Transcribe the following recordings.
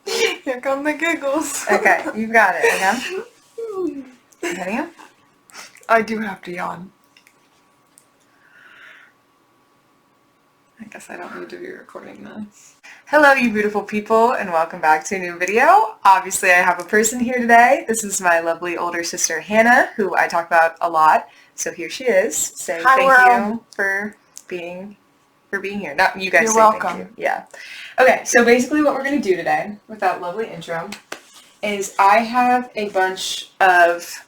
Here come the giggles. Okay, you've got it. Okay. Ready? I do have to yawn. I guess I don't need to be recording this. Hello, you beautiful people, and welcome back to a new video. Obviously, I have a person here today. This is my lovely older sister, Hannah, who I talk about a lot. So here she is. Say Hi, thank world. you for being here. Not you guys. You're say welcome. Thank you. Yeah. Okay, so basically what we're going to do today, with that lovely intro, is I have a bunch of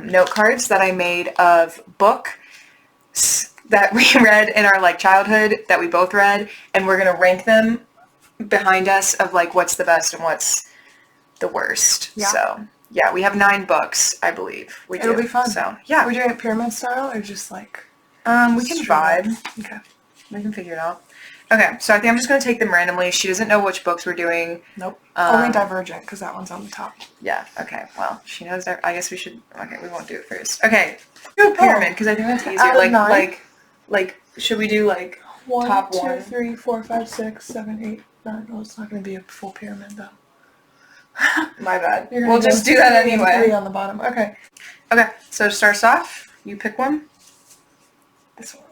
note cards that I made of books that we read in our childhood that we both read, and we're going to rank them behind us of what's the best and what's the worst. Yeah. So yeah, we have 9 books, I believe. It'll be fun. So yeah, Are we doing it pyramid style or just we can vibe. Okay. We can figure it out. Okay, so I think I'm just going to take them randomly. She doesn't know which books we're doing. Nope. Only Divergent, because that one's on the top. Yeah, okay. Well, she knows that. I guess we should... Okay, we won't do it first. Okay, do a pyramid, because I think that's easier. Out of 9? Should we do, top 1, 2, 1? 3, 4, 5, 6, 7, 8, 9. Oh, it's not going to be a full pyramid, though. My bad. You're gonna We'll just do that 3 and anyway. 3 on the bottom. Okay. Okay, so to start us off, you pick one. This one.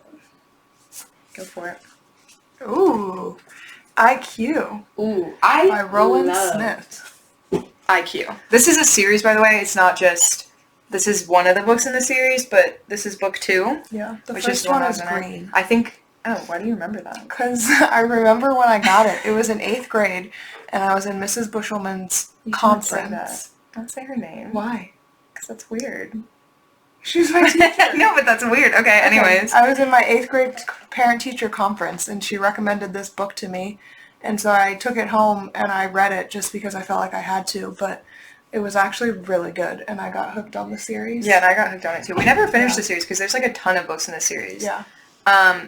Go for it. Ooh. IQ. Ooh, By Roland Smith. IQ. This is a series, by the way. It's not just... This is one of the books in the series, but this is book 2. Yeah. The which first is one one is of them. green. I think... Oh, why do you remember that? Because I remember when I got it. It was in 8th grade, and I was in Mrs. Bushelman's conference. Don't say her name. Why? Because that's weird. She's my teacher. No, but that's weird. Okay, anyways. I was in my 8th grade parent-teacher conference, and she recommended this book to me. And so I took it home, and I read it just because I felt like I had to. But it was actually really good, and I got hooked on the series. Yeah, and I got hooked on it, too. We never finished the series, because there's, a ton of books in the series. Yeah.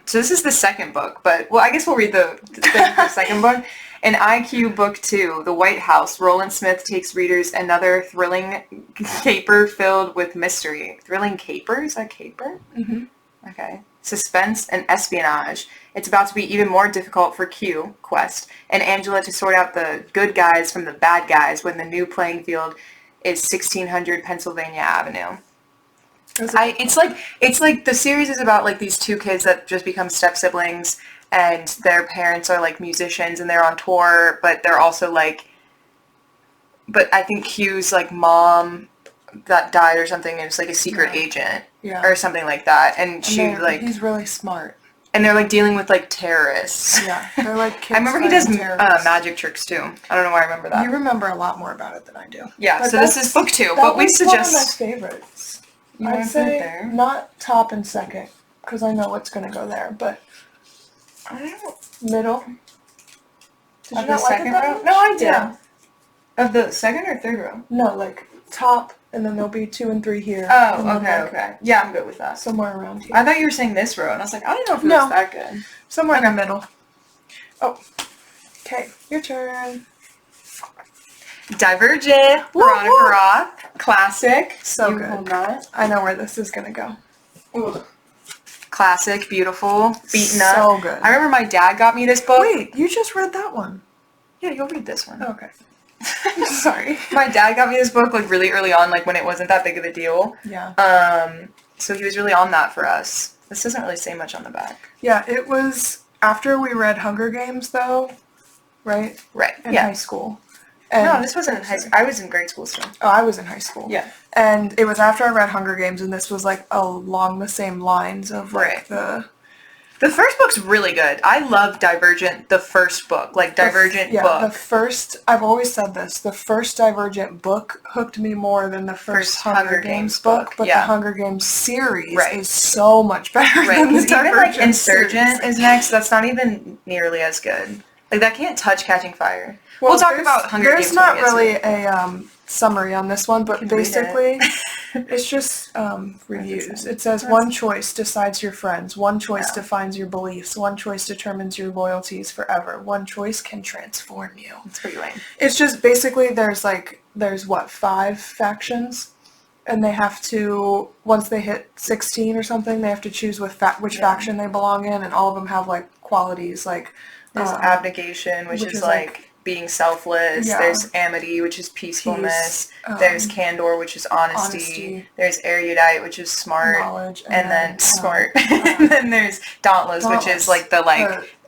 So this is the second book, but, well, I guess we'll read the second book. In IQ Book 2, The White House, Roland Smith takes readers another thrilling caper filled with mystery. Thrilling caper? Is that caper? Mm-hmm. Okay. Suspense and espionage. It's about to be even more difficult for Q, Quest, and Angela to sort out the good guys from the bad guys when the new playing field is 1600 Pennsylvania Avenue. It's like the series is about these 2 kids that just become step siblings, and their parents are musicians and they're on tour, but they're also but I think Q's mom that died or something, and it's a secret agent or something like that, and he's really smart, and they're dealing with terrorists. Yeah, they're kids. I remember he does magic tricks too. I don't know why I remember that. You remember a lot more about it than I do. Yeah, but so this is book 2, but we suggest one of my favorites. You I'd want to put say it there? not top and second, because I know what's going to go there, but I don't middle. Did of you the not like second it that row? much? No, I did. Yeah. Of the second or third row? No, top, and then there'll be 2 and 3 here. Oh, and then, okay. Yeah, I'm good with that. Somewhere around here. I thought you were saying this row, and I was like, I don't know if it was that good. Somewhere in the middle. Oh. Okay, your turn. Divergent, Veronica Roth, classic. So You good. hold that. I know where this is going to go. Ooh. Classic, beautiful, beaten up. So good. I remember my dad got me this book. Wait, you just read that one. Yeah, you'll read this one. Okay. Sorry. My dad got me this book really early on, when it wasn't that big of a deal. Yeah. So he was really on that for us. This doesn't really say much on the back. Yeah, it was after we read Hunger Games, though, right? Right. In high school. And no, this wasn't in high school. I was in grade school still. Oh, I was in high school. Yeah. And it was after I read Hunger Games, and this was along the same lines of The first book's really good. I love Divergent, the first book, Divergent book. The first, I've always said this, the first Divergent book hooked me more than the first Hunger Games book, but the Hunger Games series is so much better than the Divergent even Insurgent is next, that's not even nearly as good. That can't touch Catching Fire. We'll talk about Hunger Games. There's not really a summary on this one, but basically it's just reviews. It says one choice decides your friends, one choice defines your beliefs, one choice determines your loyalties forever, one choice can transform you. It's pretty lame. It's just basically there's 5 factions, and they have to, once they hit 16 or something, they have to choose which faction they belong in, and all of them have qualities there's abnegation, which is being selfless. Yeah. There's amity, which is peacefulness. Peace, there's candor, which is honesty. There's erudite, which is smart. Knowledge. And then smart. And then there's dauntless, which is like the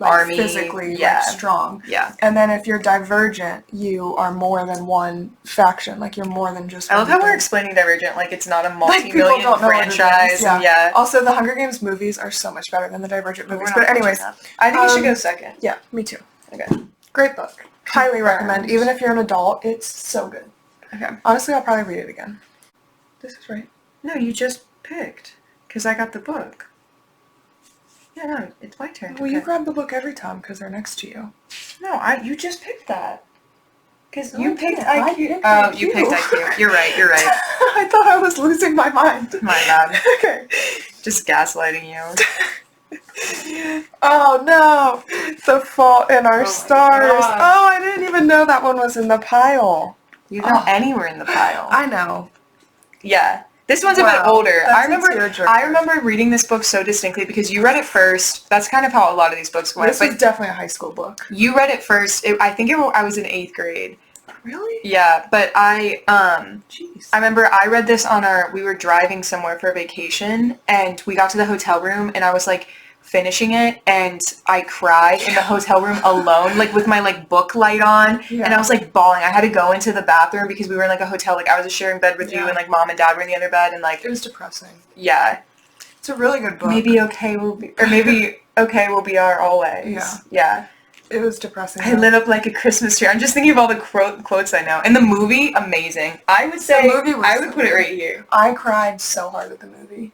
army. Physically strong. Yeah. And then if you're divergent, you are more than one faction. Like you're more than just I love one how we're thing. explaining Divergent like it's not a People multi-million don't know what it is. franchise. Yeah. Also, the Hunger Games movies are so much better than the Divergent movies. But anyways, I think you should go second. Yeah, me too. Okay. Great book. Highly recommend. Even if you're an adult, it's so good. Okay. Honestly, I'll probably read it again. This is right. No, you just picked. Because I got the book. Yeah, no, it's my turn. Well, you grab the book every time because they're next to you. No, you just picked that. Because you picked IQ. I picked IQ. You picked IQ. You're right. I thought I was losing my mind. My bad. Okay. Just gaslighting you. Oh no! The Fault in Our Stars. God. Oh, I didn't even know that one was in the pile. You know anywhere in the pile. I know. Yeah. This one's a bit older. That's I remember reading this book so distinctly because you read it first. That's kind of how a lot of these books went. This was definitely a high school book. You read it first. I was in 8th grade. Really? Yeah, but I remember I read this we were driving somewhere for vacation and we got to the hotel room and I was like finishing it and I cried in the hotel room alone, like with my like book light on and I was like bawling. I had to go into the bathroom because we were in like a hotel, like I was sharing bed with you and like mom and dad were in the other bed and like it was depressing. Yeah. It's a really good book. Maybe okay will be our always. Yeah. Yeah. It was depressing. I lit up like a Christmas tree. I'm just thinking of all the quotes I know. And the movie, amazing. I would say I would put it right here. I cried so hard at the movie.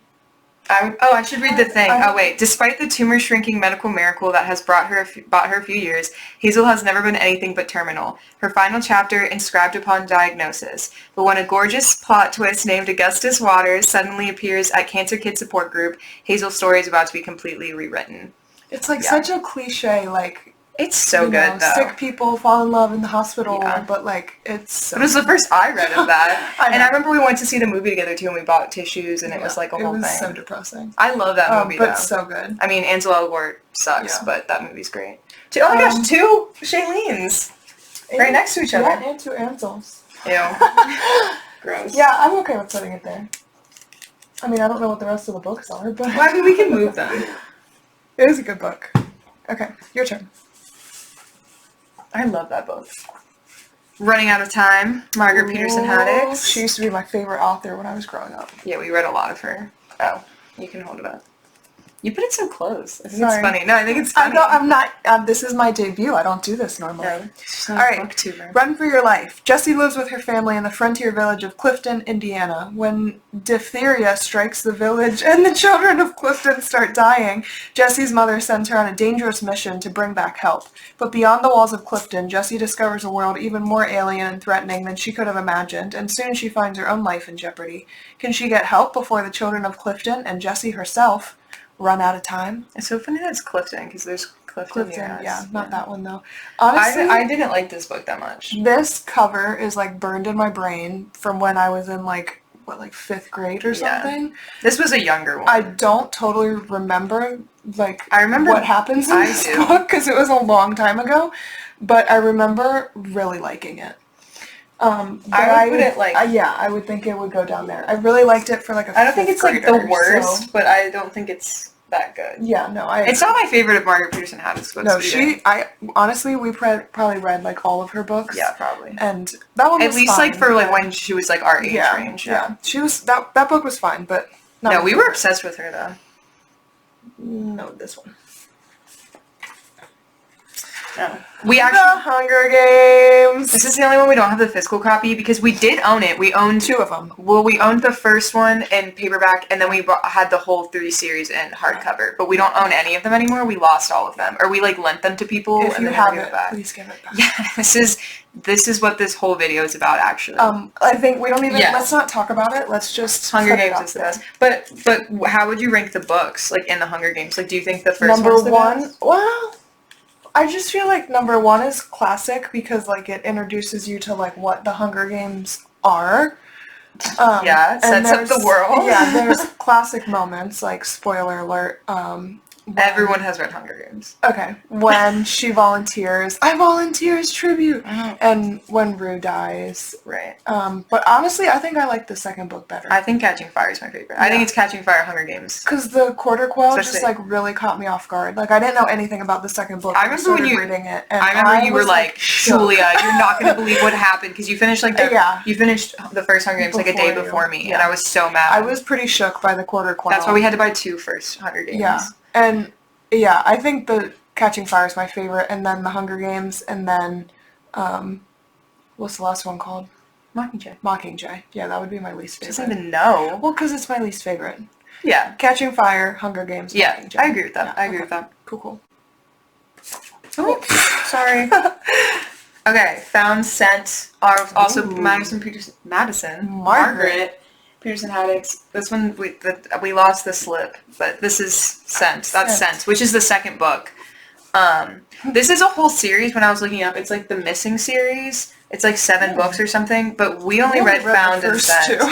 I should read the thing. Despite the tumor-shrinking medical miracle that has bought her a few years, Hazel has never been anything but terminal. Her final chapter inscribed upon diagnosis. But when a gorgeous plot twist named Augustus Waters suddenly appears at Cancer Kid Support Group, Hazel's story is about to be completely rewritten. It's like such a cliche, like... It's so good, though. Sick people fall in love in the hospital, but, like, it's so... It was the first I read of that. And I remember we went to see the movie together, too, and we bought tissues, and it was, like, a whole thing. It was so depressing. I love that movie, but so good. I mean, Ansel Elgort sucks, but that movie's great. Oh, my gosh, 2 Shaileens right next to each other. Yeah, and 2 Ansels. Ew. Gross. Yeah, I'm okay with putting it there. I mean, I don't know what the rest of the books are, but... Well, I mean, we can move them. It is a good book. Okay, your turn. I love that book. Running Out of Time, Margaret Peterson Haddix. She used to be my favorite author when I was growing up. Yeah, we read a lot of her. Oh, you can hold it up. You put it so close. I think it's funny. No, I think it's funny. I'm not, this is my debut. I don't do this normally. No, all right, Run for Your Life. Jessie lives with her family in the frontier village of Clifton, Indiana. When diphtheria strikes the village and the children of Clifton start dying, Jessie's mother sends her on a dangerous mission to bring back help. But beyond the walls of Clifton, Jessie discovers a world even more alien and threatening than she could have imagined, and soon she finds her own life in jeopardy. Can she get help before the children of Clifton and Jessie herself run out of time? It's so funny that it's Clifton, because there's Clifton. Yeah, not that one though. Honestly, I didn't like this book that much. This cover is like burned in my brain from when I was in like 5th grade or something. Yeah. This was a younger one. I don't totally remember I remember what happens in this book because it was a long time ago, but I remember really liking it. I would put it like... I would think it would go down there. I really liked it for like a I don't think it's like the worst, but I don't think it's that good. Yeah, no, it's not my favorite of Margaret Peterson Haddix books. No, honestly, we probably read like all of her books. Yeah, probably. And that one was at least fine, like for like when she was like our age range. Yeah, she was that book was fine, but no, we were obsessed with her though. No, this one. No. The Hunger Games. This is the only one we don't have the physical copy because we did own it. We owned 2 of them. Well, we owned the first one in paperback, and then we had the whole 3 series in hardcover. But we don't own any of them anymore. We lost all of them, or we like lent them to people if and you then have give it back. Please give it back. Yeah, this is what this whole video is about, actually. I think we don't even. Let's not talk about it. Let's just. Hunger Games is the best. But how would you rank the books like in the Hunger Games? Like, do you think the first number one's the one? Best? Well, I just feel like number 1 is classic because like it introduces you to like what the Hunger Games are. Sets up the world. Yeah, there's classic moments like spoiler alert. Everyone has read Hunger Games. Okay. When she volunteers, I volunteer as tribute. And when Rue dies. Right. But honestly, I think I like the second book better. I think Catching Fire is my favorite. Yeah. I think it's Catching Fire, Hunger Games. Because the Quarter Quell just like really caught me off guard. Like I didn't know anything about the second book. I remember when you reading it. And I remember you were like, Julia, you're not gonna believe what happened because you finished you finished the first Hunger Games like a day before me, and I was so mad. I was pretty shook by the Quarter Quell. That's why we had to buy 2 first Hunger Games. Yeah, and I think the Catching Fire is my favorite, and then the Hunger Games, and then what's the last one called? Mockingjay. Yeah, that would be my least favorite. She doesn't even know. Well, because it's my least favorite. Yeah. Catching Fire, Hunger Games, Mockingjay. I agree with that. Yeah, I agree with that. Cool. Oh, sorry. Okay, Found Scent are also Margaret. Peterson Haddix. This one, we lost the slip, but this is Scent. That's Scent, which is the second book. This is a whole series when I was looking up. It's like the Missing series. It's like 7 books or something, but we only read Found and Scent.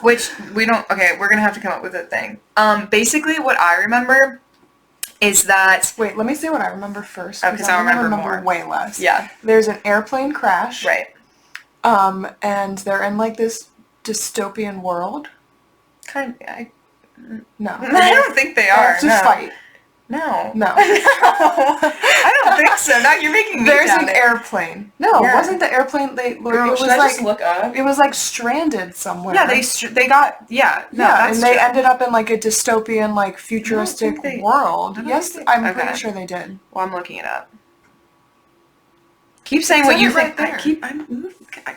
Which we don't, okay, we're going to have to come up with a thing. Basically what I remember is that... Wait, let me say what I remember first. Because I remember more. Way less. Yeah. There's an airplane crash. Right. And they're in like this dystopian world. No. I don't think they are. To fight. No. I don't think so. Now you're making me There's an airplane. No, it wasn't the airplane. Girl, it was like, just look up? It was like stranded somewhere. Yeah, they got, and they ended up in like a dystopian, like futuristic world. Yes, I'm pretty sure they did. Well, I'm looking it up. Keep saying what you think. There.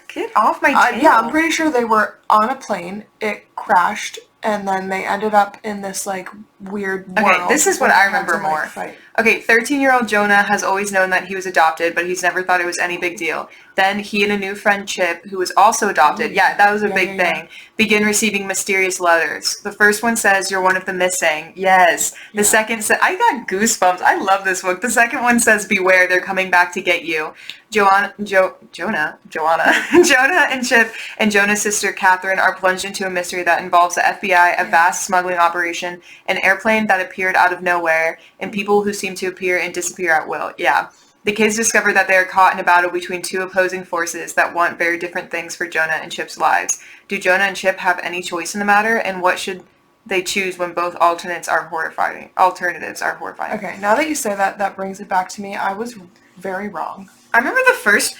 Get off my tail. Yeah, I'm pretty sure they were on a plane. It crashed, and then they ended up in this like weird world. Okay, this is what I remember more. Okay, 13-year-old Jonah has always known that he was adopted, but he's never thought it was any big deal. Then he and a new friend, Chip, who was also adopted, that was a big thing, begin receiving mysterious letters. The first one says, "You're one of the missing." Yes. The second says, I got goosebumps. I love this book. The second one says, "Beware, they're coming back to get you." Jonah and Chip and Jonah's sister Catherine are plunged into a mystery that involves the FBI, a vast smuggling operation, an airplane that appeared out of nowhere, and people who seem to appear and disappear at will. Yeah. The kids discover that they are caught in a battle between 2 opposing forces that want very different things for Jonah and Chip's lives. Do Jonah and Chip have any choice in the matter, and what should they choose when both alternatives are horrifying? Okay, now that you say that, that brings it back to me. I was very wrong. I remember the first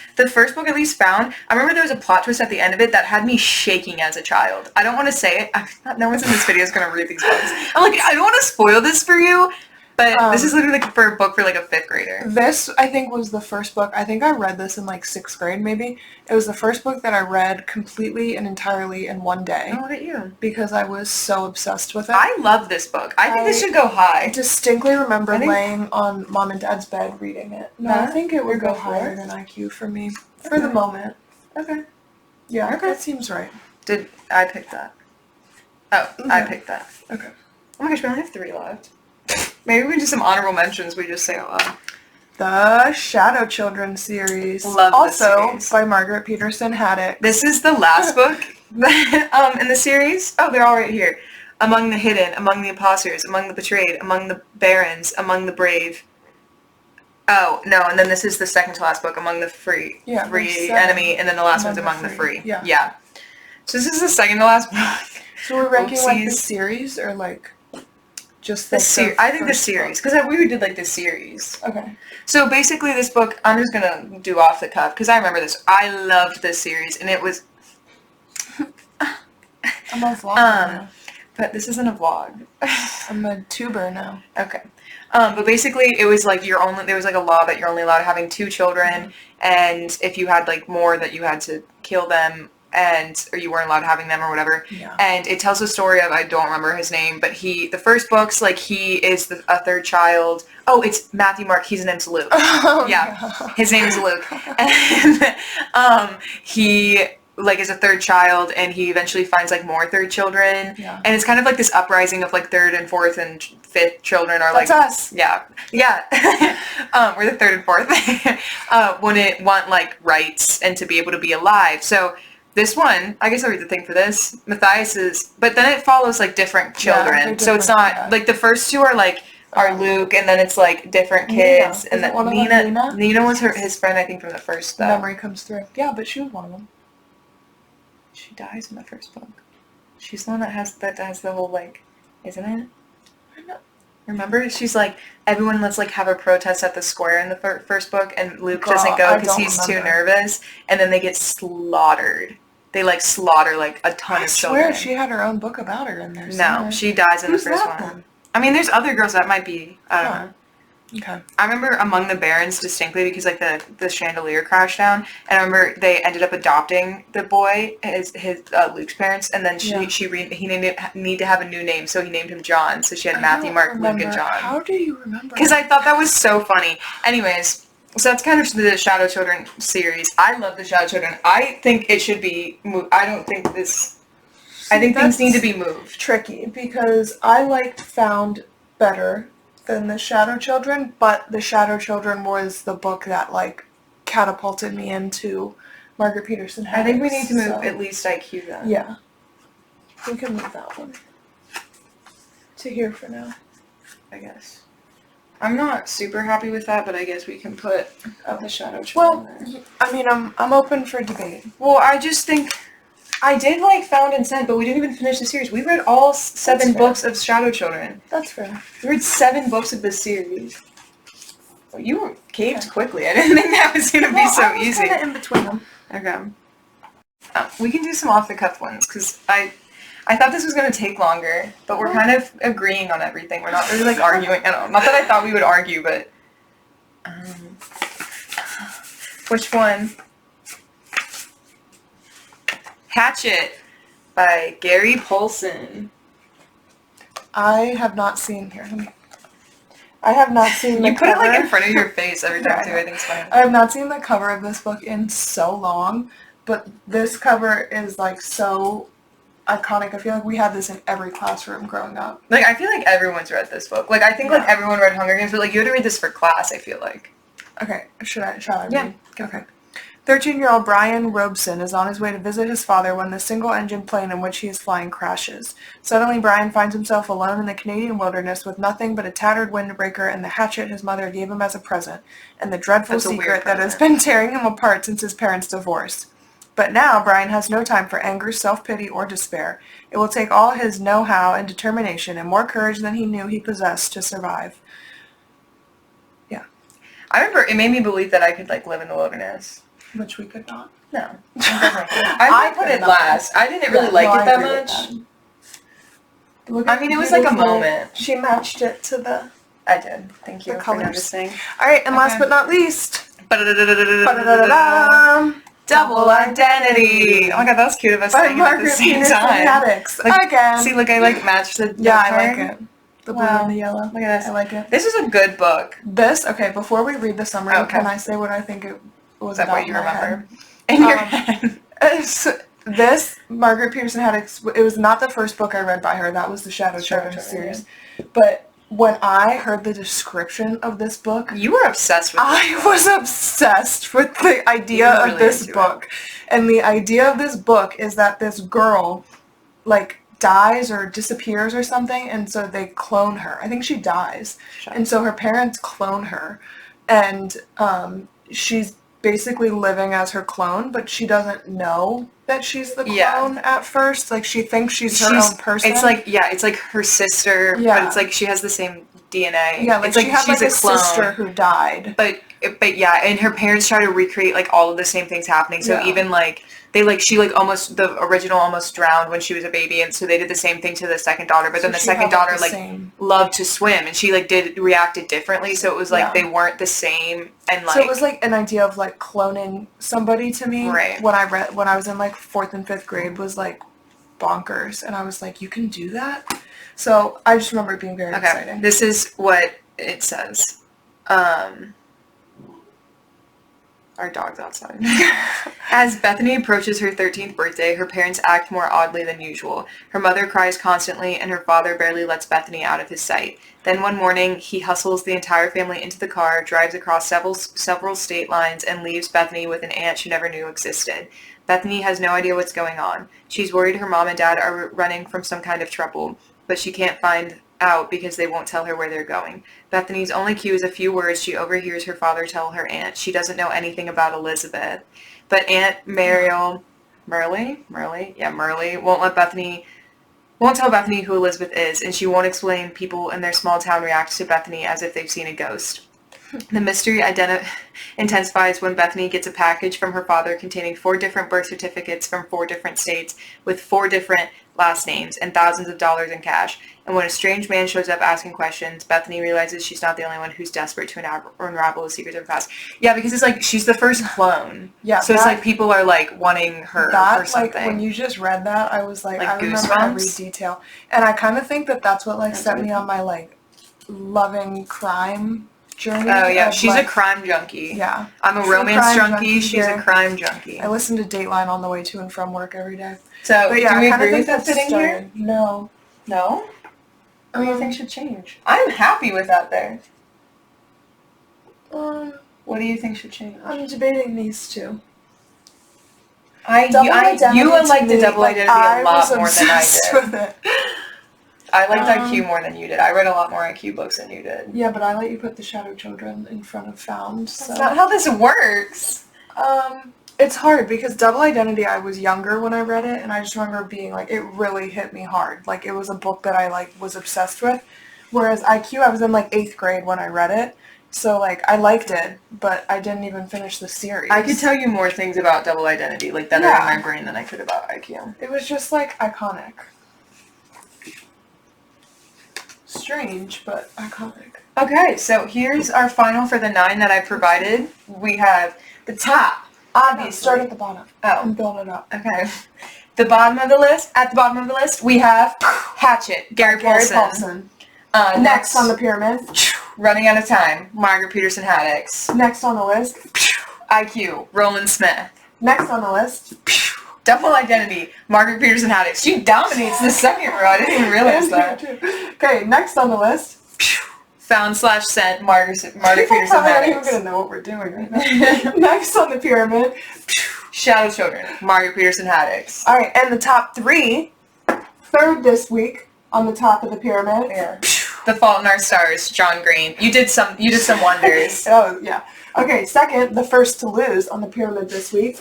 book at least Found. I remember there was a plot twist at the end of it that had me shaking as a child. I don't want to say it. No one's in this video is going to read these books. I'm like, I don't want to spoil this for you, but this is literally like for a book for like a 5th grader. This, I think, was the first book. I think I read this in like 6th grade, maybe. It was the first book that I read completely and entirely in one day. Oh, look at you. Because I was so obsessed with it. I love this book. I think this should go high. I distinctly remember laying on Mom and Dad's bed reading it. No, I think it would go higher than IQ for me. Okay. For the moment. Okay. Yeah, that seems right. Did I pick that? Oh, okay. I picked that. Okay. Oh my gosh, we only have 3 left. Maybe we do some honorable mentions we just say out loud. The Shadow Children series. Love also series. By Margaret Peterson Haddix. This is the last book in the series. Oh, they're all right here. Among the hidden, among the imposters, among the betrayed, among the barons, among the brave. Oh, no, and then this is the second to last book, Among the free enemy, and then the last one's Among the free. Yeah. So this is the second to last book. So we're ranking like the series or like just the series? I think the series, because we did like the series. Okay. So basically this book, I'm just going to do off the cuff, because I remember this. I loved this series, and it was... I'm a vlogger now. But this isn't a vlog. I'm a tuber now. Okay. But basically it was like there was like a law that you're only allowed having 2 children, and if you had like more that you had to kill them, or you weren't allowed having them or whatever. Yeah. And it tells the story of, I don't remember his name, but the first book's like he is a 3rd child. Oh, it's Matthew Mark. His name's Luke. Oh, yeah. No. His name is Luke. And he like is a 3rd child, and he eventually finds like more 3rd children. Yeah. And it's kind of like this uprising of like 3rd and 4th and 5th children are That's like us. Yeah. We're the 3rd and 4th. Wouldn't want like rights and to be able to be alive. So this one, I guess I'll read the thing for this. Matthias is, but then it follows like different children. So it's not like the first 2 are like are Luke, and then it's like different kids. Nina. And then Nina was his friend, I think, from the first though. Memory comes through. Yeah, but she was one of them. She dies in the first book. She's the one that has the whole like, isn't it? I know. Remember, she's like, everyone let's like have a protest at the square in the first book, and Luke doesn't go because he's too nervous, and then they get slaughtered. They like slaughter like a ton of children. I swear she had her own book about her in there. No, somewhere. she dies in Who's the first that, one. Then? I mean, there's other girls that might be. I don't know. Okay. I remember Among the Barons distinctly because like the chandelier crashed down, and I remember they ended up adopting the boy, his Luke's parents, and then he needed to have a new name, so he named him John. So she had Matthew, Mark, Luke, and John. How do you remember? Because I thought that was so funny. Anyways, so that's kind of the Shadow Children series. I love the Shadow Children. I think it should be moved. I don't think this. I think things need to be moved. Tricky because I liked Found better than the Shadow Children, but the Shadow Children was the book that like catapulted me into Margaret Peterson. I think we need to move at least IQ then. Yeah, we can move that one to here for now, I guess. I'm not super happy with that, but I guess we can put the Shadow Children there. I mean, I'm open for debate. Well, I just think I did like Found and Sent, but we didn't even finish the series. We read all 7 books of Shadow Children. That's fair. We read 7 books of this series. Well, you caved quickly. I didn't think that was going to be so easy. I was kind of in between them. Okay. We can do some off-the-cuff ones, because I thought this was going to take longer, but we're kind of agreeing on everything. We're not really, like, arguing. I don't know. Not that I thought we would argue, but... which one? Hatchet by Gary Paulsen. I have not seen here. I have not seen the You put cover. it like in front of your face every time too. I think it's funny. I have not seen the cover of this book in so long, but this cover is like so iconic. I feel like we had this in every classroom growing up. Like I feel like everyone's read this book. Like I think like everyone read Hunger Games, but like you had to read this for class. I feel like. Okay, shall I read? Yeah. Okay. 13-year-old Brian Robeson is on his way to visit his father when the single-engine plane in which he is flying crashes. Suddenly, Brian finds himself alone in the Canadian wilderness with nothing but a tattered windbreaker and the hatchet his mother gave him as a present, and the dreadful secret that has been tearing him apart since his parents' divorce. But now, Brian has no time for anger, self-pity, or despair. It will take all his know-how and determination and more courage than he knew he possessed to survive. Yeah. I remember it made me believe that I could like live in the wilderness. Which we could not. No. I put it last. I didn't really like it that much. I mean, it was like a moment. She matched it to the... I did. Thank you for noticing. Alright, and last but not least... Double Identity! Oh my god, that was cute of us saying it at the same time. Haddix. Like, again. See, look, I like matched the... Yeah, I like it. The blue and the yellow. Look at this. I like it. This is a good book. Okay, before we read the summary, can I say what I think it was about? What you remember? In your head. This, Margaret Peterson Haddix, it was not the first book I read by her. That was the Shadow Children series. But when I heard the description of this book... You were obsessed with it. I was obsessed with the idea of this book. And the idea of this book is that this girl, like, dies or disappears or something, and so they clone her. I think she dies. And so her parents clone her. And she's basically living as her clone, but she doesn't know that she's the clone at first. Like, she thinks she's her own person. It's like, it's like her sister, but it's like she has the same DNA. Yeah, like, it's like she had she's like a clone. sister who died. But yeah, and her parents try to recreate like all of the same things happening. So even like she the original almost drowned when she was a baby, and so they did the same thing to the second daughter. But then the second daughter loved to swim, and she like reacted differently. So it was like they weren't the same, and like so it was like an idea of like cloning somebody to me. Right. When I was in like 4th and 5th grade was like bonkers, and I was like, you can do that. So I just remember it being very exciting. This is what it says. Our dog's outside. As Bethany approaches her 13th birthday, her parents act more oddly than usual. Her mother cries constantly, and her father barely lets Bethany out of his sight. Then one morning, he hustles the entire family into the car, drives across several state lines, and leaves Bethany with an aunt she never knew existed. Bethany has no idea what's going on. She's worried her mom and dad are running from some kind of trouble, but she can't find out because they won't tell her where they're going. Bethany's only cue is a few words she overhears her father tell her aunt. She doesn't know anything about Elizabeth. But Aunt Muriel, Merle, won't tell Bethany who Elizabeth is, and she won't explain people in their small town react to Bethany as if they've seen a ghost. The mystery intensifies when Bethany gets a package from her father containing 4 different birth certificates from 4 different states with 4 different last names and thousands of dollars in cash. And when a strange man shows up asking questions, Bethany realizes she's not the only one who's desperate to unravel the secrets of her past. Yeah, because it's like she's the first clone. Yeah. So it's like people are like wanting her for something. Like when you just read that, I was like I remember goosebumps? every detail, and I kind of think that's what like set me on my like loving crime journey. Oh yeah, she's a crime junkie. Yeah, I'm a romance junkie. She's a crime junkie. I listen to Dateline on the way to and from work every day. So but yeah, do we I agree think with that fitting here? No. No? What do you think should change? I'm happy with that there. What do you think should change? I'm debating these two. You would like the double identity a lot more than I did. With it. I liked IQ more than you did. I read a lot more IQ books than you did. Yeah, but I let you put the Shadow Children in front of Found. So. That's not how this works. It's hard because Double Identity, I was younger when I read it, and I just remember being like, it really hit me hard. Like, it was a book that I like was obsessed with. Whereas IQ, I was in like 8th grade when I read it. So, like, I liked it, but I didn't even finish the series. I could tell you more things about Double Identity, like, that are in my brain than I could about IQ. It was just, like, iconic. Strange, but iconic. Okay, so here's our final for the 9 that I provided. We have the top, obviously. Start at the bottom. Oh. And build it up. Okay. At the bottom of the list, we have Hatchet, Gary Paulsen. Next on the pyramid. Running out of time, Margaret Peterson Haddix. Next on the list. IQ, Roland Smith. Next on the list. Double Identity, Margaret Peterson Haddix. She dominates the second row. I didn't even realize that. Okay, next on the list. Found/sent, Margaret Peterson Haddix. I'm not even going to know what we're doing right now. Next on the pyramid. Shadow Children, Margaret Peterson Haddix. Alright, and the top 3. Third this week on the top of the pyramid. Yeah. The Fault in Our Stars, John Green. You did some wonders. Oh, yeah. Okay, second, the first to lose on the pyramid this week.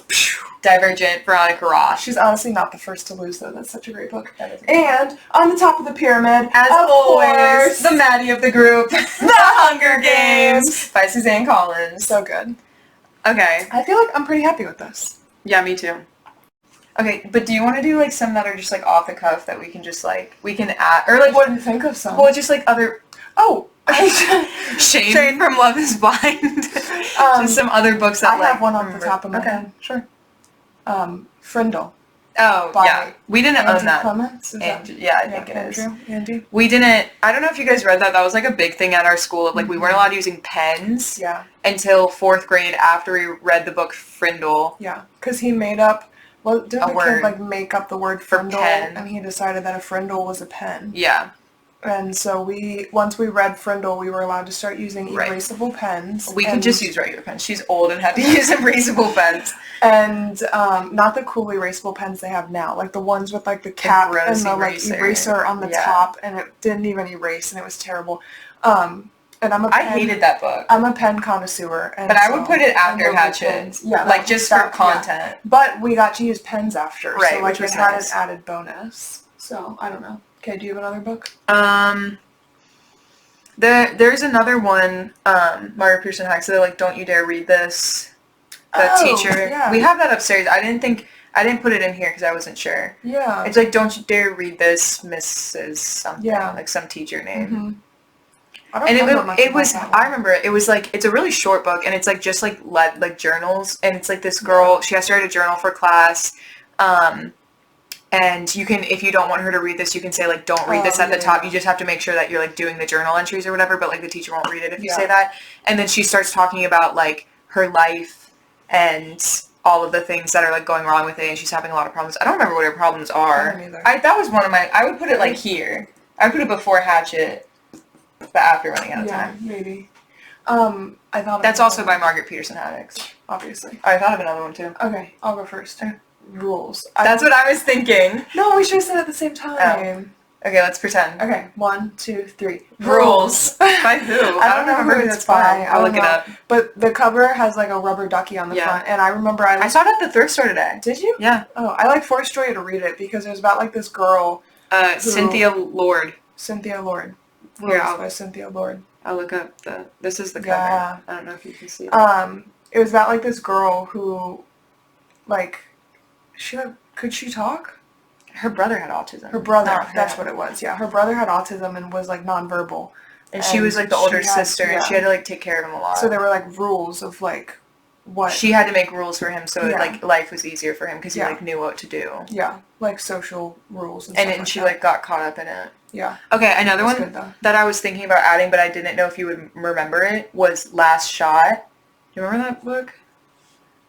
Divergent, Veronica Roth. She's honestly not the first to lose, though. That's such a great book. And on the top of the pyramid, as always, the Maddie of the group, The Hunger Games by Suzanne Collins. So good. Okay. I feel like I'm pretty happy with this. Yeah, me too. Okay, but do you want to do like some that are just like off the cuff that we can just like we can add or like what do you think of some? Well, just like other. Oh, Shane from Love Is Blind. Just some other books that I have one off the top of my head. Sure. Frindle. Oh, yeah. We didn't own that. Clements? Yeah, I think it is. Andy? We didn't. I don't know if you guys read that. That was like a big thing at our school. Of, like we weren't allowed using pens. Yeah. Until 4th grade after we read the book Frindle. Yeah, because he made up. Well, didn't the word kid like make up the word for frindle, pen. and he decided that a frindle was a pen. Yeah. And so once we read Frindle, we were allowed to start using erasable pens. We could just use regular pens. She's old and had to use erasable pens. And not the cool erasable pens they have now, like the ones with like the cap and the like eraser on the top, and it didn't even erase, and it was terrible. And I hated that book. I'm a pen connoisseur, and but I would put it after Hatchet, like just for content. Yeah. But we got to use pens after, right? So like which was had nice. an added bonus. So I don't know. Okay, do you have another book? There's another one, Margaret Peterson Haddix. So they're like, "Don't you dare read this." The teacher. Yeah. We have that upstairs. I didn't put it in here because I wasn't sure. Yeah. It's like, "Don't you dare read this, Mrs. something." Yeah. Like some teacher name. Mm-hmm. It was. I remember it was like it's a really short book, and it's like just like journals, and it's like this girl. She has to write a journal for class. And you can, if you don't want her to read this, you can say, like, don't read this at the top. You just have to make sure that you're, like, doing the journal entries or whatever, but, like, the teacher won't read it if you say that. And then she starts talking about, like, her life and all of the things that are, like, going wrong with it, and she's having a lot of problems. I don't remember what her problems are. I don't either. That was one of my, I would put it, like, here. I would put it before Hatchet, but after Running Out of Time. Yeah, maybe. I thought that's also by Margaret Peterson Haddix. Obviously. I thought of another one, too. Okay, I'll go first. Rules. That's what I was thinking. No, we should have said it at the same time. Okay, let's pretend. Okay, 1, 2, 3. Rules. By who? I don't know who it's by. I'll look it up. But the cover has like a rubber ducky on the front, and I remember I saw it at the thrift store today. Did you? Yeah. Oh, I like forced Joya to read it because it was about like this girl. Cynthia Lord. Cynthia Lord. Here, Rules by Cynthia Lord. I'll look up this is the cover. Yeah. I don't know if you can see it. It was about like this girl who, like, could she talk? Her brother had autism. Her brother, that's what it was, yeah. Her brother had autism and was, like, nonverbal. And she was, like, the older sister, and she had to, like, take care of him a lot. So there were, like, rules of, like, what... She had to make rules for him so, like, life was easier for him because he, like, knew what to do. Yeah, like, social rules and stuff and she, like, got caught up in it. Yeah. Okay, another one that I was thinking about adding, but I didn't know if you would remember it, was Last Shot. Do you remember that book?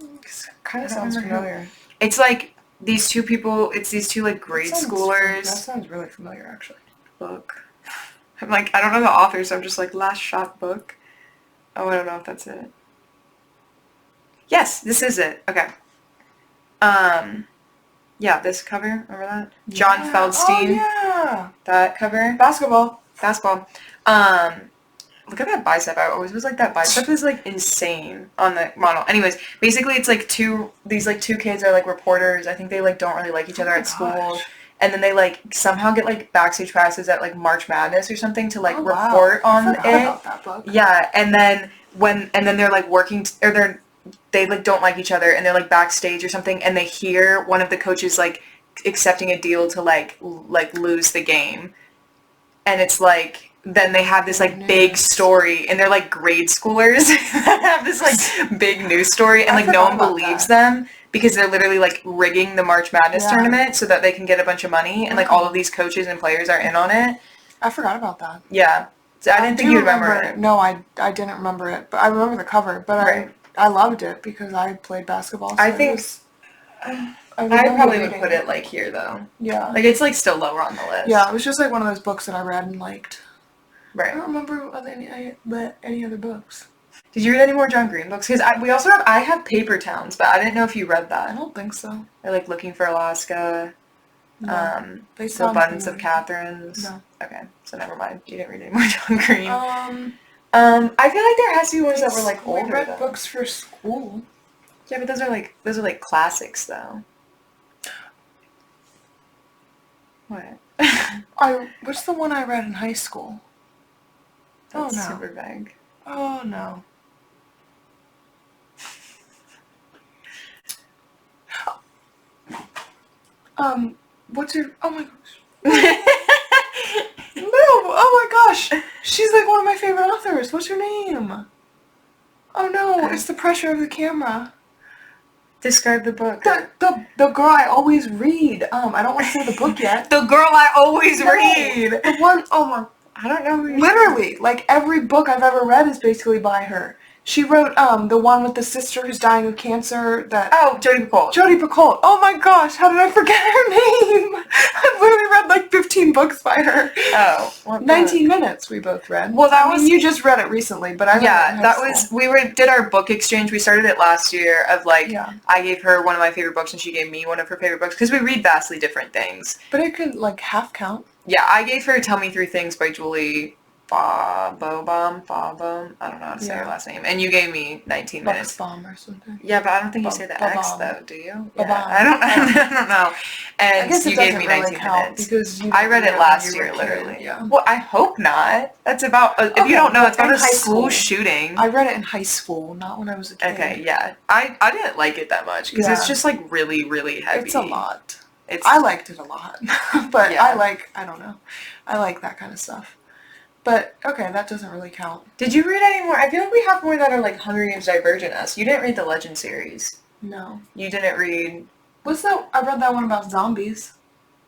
It kind of sounds familiar. It's, like... These two people, it's these two, like, grade schoolers. That sounds really familiar, actually. Book. I'm like, I don't know the author, so I'm just like, Last Shot book. Oh, I don't know if that's it. Yes, this is it. Okay. Yeah, this cover, remember that? John Feldstein. Oh, yeah. That cover. Basketball. Look at that bicep. I always was like, that bicep is, like, insane on the model. Anyways, basically it's, like, these two kids are, like, reporters. I think they, like, don't really like each other at school. And then they, like, somehow get, like, backstage passes at, like, March Madness or something to, like, report on it. About that book. Yeah, and then they're, like, they, like, don't like each other, and they're, like, backstage or something, and they hear one of the coaches, like, accepting a deal to, like, lose the game. And it's, like... Then they have this, like, big story, and they're, like, grade schoolers that have this, like, big news story, and, like, no one believes them because they're literally, like, rigging the March Madness tournament so that they can get a bunch of money, and, like, all of these coaches and players are in on it. I forgot about that. Yeah. So I didn't think you'd remember it. No, I didn't remember it, but I remember the cover, but I loved it because I played basketball. So I think... I probably would put it, like, here, though. Yeah. Like, it's, like, still lower on the list. Yeah, it was just, like, one of those books that I read and liked. Right. I don't remember any other books. Did you read any more John Green books? Because I have Paper Towns, but I didn't know if you read that. I don't think so. Or, like, Looking for Alaska. No. The Buttons of Catherine's. No. Okay, so never mind. You didn't read any more John Green. I feel like there has to be ones that were, like, older. We read books for school. Yeah, but those are like classics, though. What? What's the one I read in high school? That's super vague. Oh, no. What's your... Oh, my gosh. No! Oh, my gosh! She's, like, one of my favorite authors. What's her name? Oh, no. It's The Pressure of the Camera. Describe the book. The girl I always read. I don't want to say the book yet. The girl I always read! The one... Oh, my... I don't know. Literally, like, every book I've ever read is basically by her. She wrote, the one with the sister who's dying of cancer that... Oh, Jodie Picoult. Jodie Picoult. Oh my gosh, how did I forget her name? I've literally read, like, 15 books by her. Oh. 19 Minutes we both read. Well, I mean, you just read it recently, but I read it in high school. We did our book exchange. We started it last year of, like, I gave her one of my favorite books and she gave me one of her favorite books because we read vastly different things. But it could, like, half count. Yeah, I gave her Tell Me Three Things by Julie Bobom. I don't know how to say her last name. And you gave me 19 Minutes. Bomb or something. Yeah, but I don't think you say the X though, do you? Yeah, I don't know. And you gave me 19 Minutes. Because I read it last year, literally. Yeah. Well, I hope not. That's about, if you don't know, it's about a school shooting. I read it in high school, not when I was a kid. Okay, yeah. I didn't like it that much because it's just like really, really heavy. It's a lot. I liked it a lot. But I don't know. I like that kind of stuff. But, okay, that doesn't really count. Did you read any more? I feel like we have more that are, like, Hunger Games Divergent us. You didn't read the Legend series. No. You didn't read... What's that? I read that one about zombies.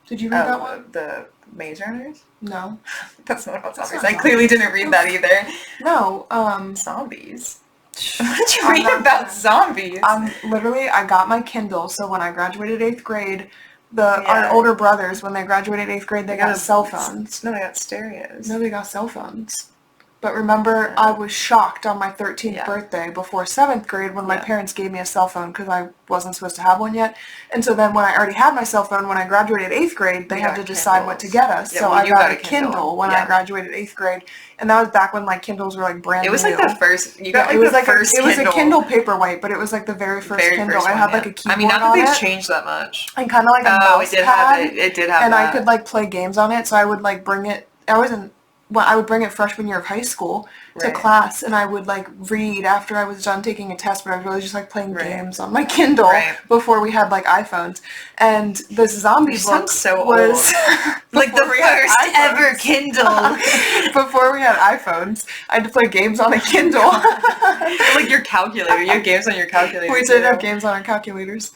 Did you read that one? The Maze Runners? No. That's not about zombies. I clearly didn't read that either. No, Zombies? What did you read about zombies? I got my Kindle, so when I graduated 8th grade... Our older brothers, when they graduated 8th grade, they got cell phones. No, they got stereos. No, they got cell phones. But remember, I was shocked on my 13th birthday before 7th grade when my parents gave me a cell phone because I wasn't supposed to have one yet. And so then when I already had my cell phone, when I graduated 8th grade, they had to decide what to get us. So I got a Kindle when I graduated 8th grade. And that was back when like Kindles were like brand new. It was like the first, you got like the first Kindle. It was a Kindle Paperwhite, but it was like the very first Kindle. It had like a keyboard on it. I mean, not that they've changed that much. And kind of like a mouse pad. It did have and that. I could like play games on it, so I would like bring it. I would bring it freshman year of high school to class, and I would like read after I was done taking a test. But I was really just like playing games on my Kindle before we had like iPhones. And this zombie book was like the first ever Kindle. Before we had iPhones, I had to play games on a Kindle. Like your calculator. You had games on your calculator. We did have games on our calculators.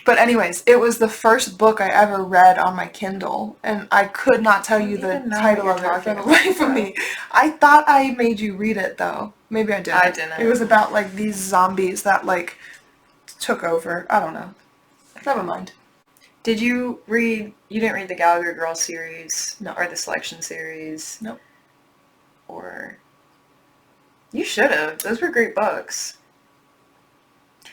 But anyways, it was the first book I ever read on my Kindle, and I could not tell you the title of it for the life of me. I thought I made you read it, though. Maybe I didn't. I didn't. It was about, like, these zombies that, like, took over. I don't know. Never mind. Did you didn't read the Gallagher Girls series? No. Or the Selection series? Nope. Or... You should have. Those were great books.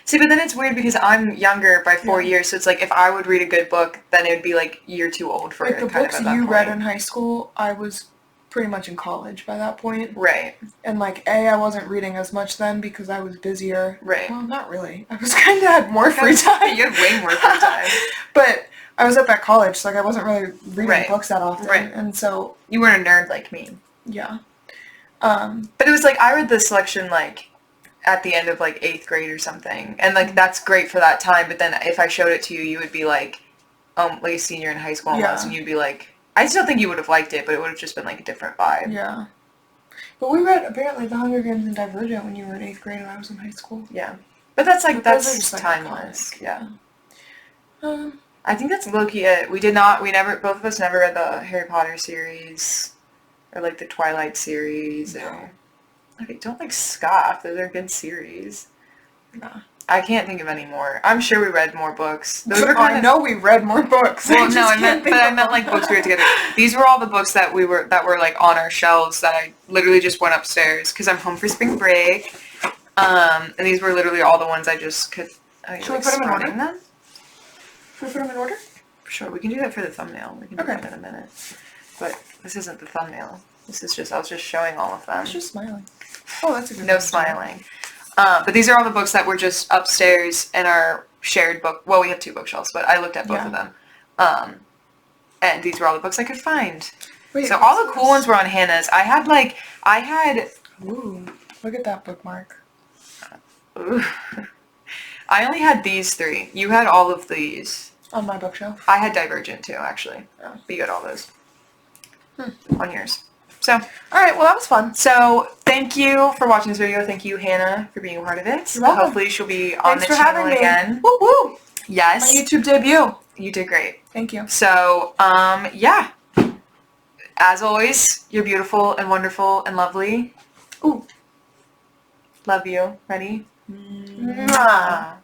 See, but then it's weird because I'm younger by 4 years, so it's like if I would read a good book, then it would be like you're too old for like it. The books you read in high school, I was pretty much in college by that point. Right. And like I wasn't reading as much then because I was busier. Right. Well, not really. I was kind of had more free time. You had way more free time. But I was up at college, so like I wasn't really reading books that often. Right. And so you weren't a nerd like me. Yeah. But it was like I read the Selection like at the end of like 8th grade or something, and like that's great for that time, but then if I showed it to you, you would be like like a senior in high school almost, and you'd be like, I still think you would have liked it, but it would have just been like a different vibe. Yeah. But we read apparently The Hunger Games and Divergent when you were in 8th grade and I was in high school. Yeah. But that's like, that's just, like, timeless. iconic. Yeah. I think that's low-key it. Both of us never read the Harry Potter series or like the Twilight series. No. Okay, don't like scoff. Those are good series. No. I can't think of any more. I'm sure we read more books. Those were I know we read more books. Well, no, I meant like books we read together. These were all the books that were like on our shelves that I literally just went upstairs because I'm home for spring break. And these were literally all the ones I just could. Should we put them in order? Should we put them in order? Sure, we can do that for the thumbnail. We can do that in a minute. But this isn't the thumbnail. This is just I was just showing all of them. I was just smiling. Oh, that's a good No smiling. But these are all the books that were just upstairs in our shared book. Well, we have 2 bookshelves, but I looked at both of them. And these were all the books I could find. Wait, so all the cool ones were on Hannah's. I had... Ooh, look at that bookmark. Ooh. I only had these 3. You had all of these. On my bookshelf? I had Divergent too, actually. Oh. But you got all those. On yours. So, alright, well that was fun. So, thank you for watching this video. Thank you, Hannah, for being a part of it. You're welcome. Hopefully she'll be on the channel again. Woo woo! Yes. My YouTube debut. You did great. Thank you. So, yeah. As always, you're beautiful and wonderful and lovely. Ooh. Love you. Ready? Mwah.